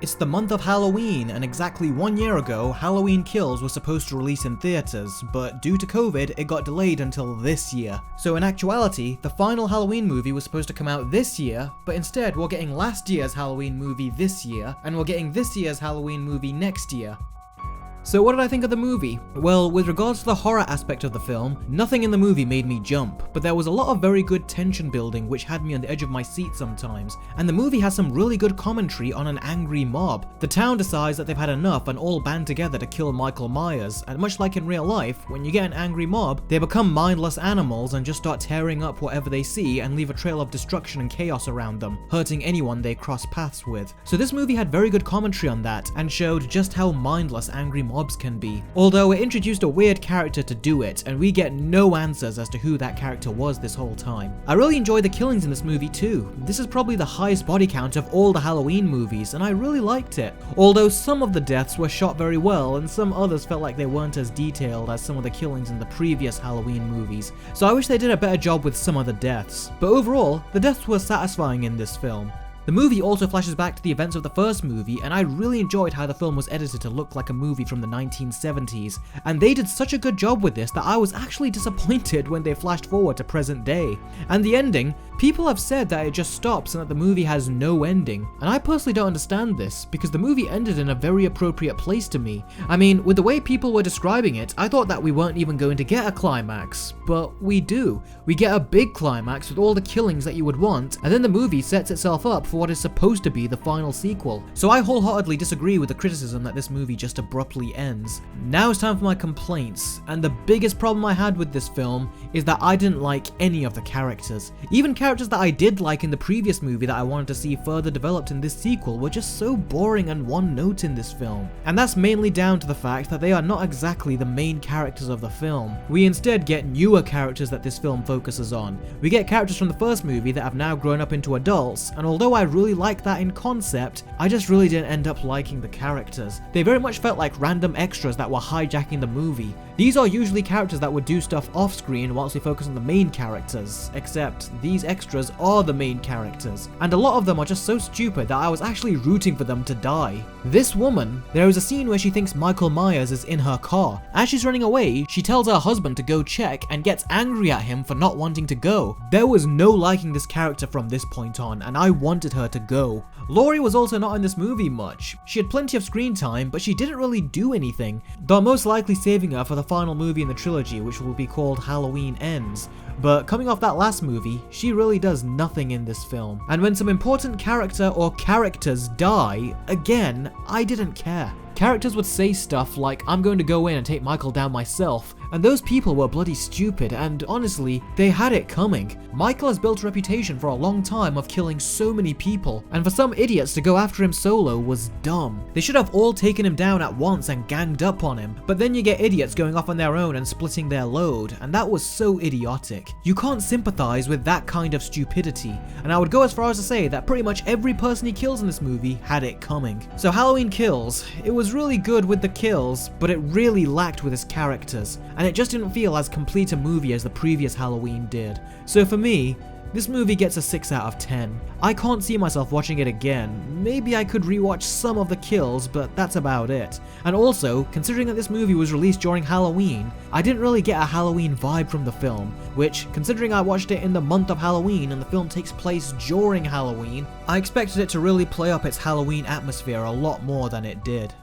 It's the month of Halloween, and exactly 1 year ago, Halloween Kills was supposed to release in theaters, but due to COVID, it got delayed until this year. So in actuality, the final Halloween movie was supposed to come out this year, but instead we're getting last year's Halloween movie this year, and we're getting this year's Halloween movie next year. So what did I think of the movie? Well, with regards to the horror aspect of the film, nothing in the movie made me jump, but there was a lot of very good tension building which had me on the edge of my seat sometimes, and the movie has some really good commentary on an angry mob. The town decides that they've had enough and all band together to kill Michael Myers, and much like in real life, when you get an angry mob, they become mindless animals and just start tearing up whatever they see and leave a trail of destruction and chaos around them, hurting anyone they cross paths with. So this movie had very good commentary on that, and showed just how mindless angry mobs can be. Although it introduced a weird character to do it, and we get no answers as to who that character was this whole time. I really enjoy the killings in this movie too. This is probably the highest body count of all the Halloween movies, and I really liked it. Although some of the deaths were shot very well, and some others felt like they weren't as detailed as some of the killings in the previous Halloween movies. So I wish they did a better job with some of the deaths. But overall, the deaths were satisfying in this film. The movie also flashes back to the events of the first movie, and I really enjoyed how the film was edited to look like a movie from the 1970s, and they did such a good job with this that I was actually disappointed when they flashed forward to present day. And the ending, people have said that it just stops and that the movie has no ending, and I personally don't understand this, because the movie ended in a very appropriate place to me. I mean, with the way people were describing it, I thought that we weren't even going to get a climax, but we do. We get a big climax with all the killings that you would want, and then the movie sets itself up for what is supposed to be the final sequel. So I wholeheartedly disagree with the criticism that this movie just abruptly ends. Now it's time for my complaints, and the biggest problem I had with this film is that I didn't like any of the characters. Even characters that I did like in the previous movie that I wanted to see further developed in this sequel were just so boring and one note in this film. And that's mainly down to the fact that they are not exactly the main characters of the film. We instead get newer characters that this film focuses on. We get characters from the first movie that have now grown up into adults, and although I really like that in concept, I just really didn't end up liking the characters. They very much felt like random extras that were hijacking the movie. These are usually characters that would do stuff off screen whilst we focus on the main characters, except these extras are the main characters, and a lot of them are just so stupid that I was actually rooting for them to die. This woman, there is a scene where she thinks Michael Myers is in her car. As she's running away, she tells her husband to go check and gets angry at him for not wanting to go. There was no liking this character from this point on, and I wanted her to go. Laurie was also not in this movie much. She had plenty of screen time, but she didn't really do anything. They're most likely saving her for the final movie in the trilogy, which will be called Halloween Ends. But coming off that last movie, she really does nothing in this film. And when some important character or characters die, again, I didn't care. Characters would say stuff like, "I'm going to go in and take Michael down myself," and those people were bloody stupid, and honestly, they had it coming. Michael has built a reputation for a long time of killing so many people, and for some idiots to go after him solo was dumb. They should have all taken him down at once and ganged up on him, but then you get idiots going off on their own and splitting their load, and that was so idiotic. You can't sympathize with that kind of stupidity, and I would go as far as to say that pretty much every person he kills in this movie had it coming. So Halloween Kills, it was really good with the kills, but it really lacked with his characters, and it just didn't feel as complete a movie as the previous Halloween did. So for me, this movie gets a 6 out of 10. I can't see myself watching it again. Maybe I could rewatch some of the kills, but that's about it. And also, considering that this movie was released during Halloween, I didn't really get a Halloween vibe from the film, which, considering I watched it in the month of Halloween and the film takes place during Halloween, I expected it to really play up its Halloween atmosphere a lot more than it did.